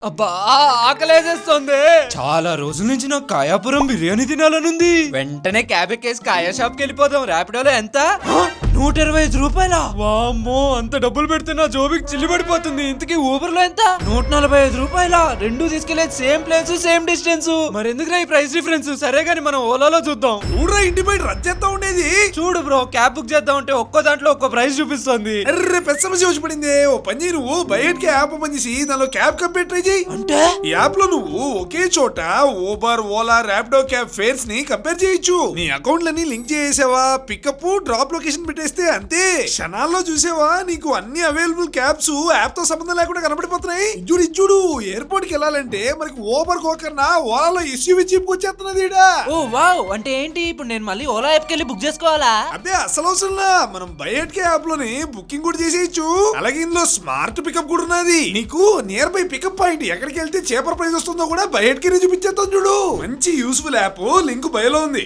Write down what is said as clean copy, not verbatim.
అబ్బా ఆకలేసేస్తుంది. చాలా రోజుల నుంచి నాకు కాయాపురం బిర్యానీ తినాలనుంది. వెంటనే క్యాబ్ ఎక్కేసి కాయా షాప్ కి వెళ్ళిపోదాం. ర్యాపిడోలో ఎంత? 125 రూపాయల. వామ్మో, అంత డబ్బులు పెడితే నా జోబికి చిల్లి పడిపోతుంది. ఇంతకీ ఊబర్ లో ఎంత? 145 రూపాయల. రెండు తీసుకెళ్లేది సేమ్ ప్లేస్ సేమ్ డిస్టెన్స్. మరి ఎందుకు ఈ ప్రైస్ డిఫరెన్స్? సరే గానీ మనం ఓలాలో చూద్దాం. చూడరా, ఇంటి బయట రచ్చేస్తా ఉండేది. చూడు బ్రో, క్యాబ్ బుక్ చేద్దాం అంటే ఒక్కో దాంట్లో ఒక్కో ప్రైస్ చూపిస్తుంది. అర్రే, పెద్ద సమస్య వచ్చి పడింది. ఓ పని చేయి, నువ్వు బయటకి యాప్ ఓపెన్ చేసి దానిలో క్యాబ్ కంప్లీట్ ట్రై చేయి. అంటే ఈ యాప్ లో నువ్వు ఒకే చోట Uber, Ola, Rapido cab fares ని కంపేర్ చేయొచ్చు. నీ అకౌంట్లన్నీ లింక్ చేసేవా, పికప్, డ్రాప్ లొకేషన్ పెట్టేస్తే అంతే. క్షణాల్లో చూసేవా, నీకు అన్ని అవైలబుల్ క్యాబ్స్ యాప్ తో సంబంధం లేకుండా కనబడిపోతున్నాయి. ఇచ్చుడు ఎయిర్పోర్ట్ కి వెళ్ళాలంటే మనకి ఊబర్ కోకన్నా ఓలాలో ఎస్యూవీ జీప్ వచ్చేస్తున్నది. ఓ వావ్, అంటే ఏంటి ఇప్పుడు నేను మళ్ళీ ఓలా యాప్ కి వెళ్ళి బుక్ చేసుకోవాలా? అదే అసలు అవసరంలా, మనం బయటకి యాప్ లోనే బుకింగ్ కూడా చేసేయచ్చు. అలాగే ఇందులో స్మార్ట్ పికప్ కూడా ఉన్నది. నీకు నియర్ బై పికప్ పాయింట్ ఎక్కడికి వెళ్తే చేపర్ ప్రైస్ వస్తుందో కూడా బయటకి చూపించేస్తాం. చూడు, మంచి యూస్ఫుల్ యాప్. లింక్ బయోలో ఉంది.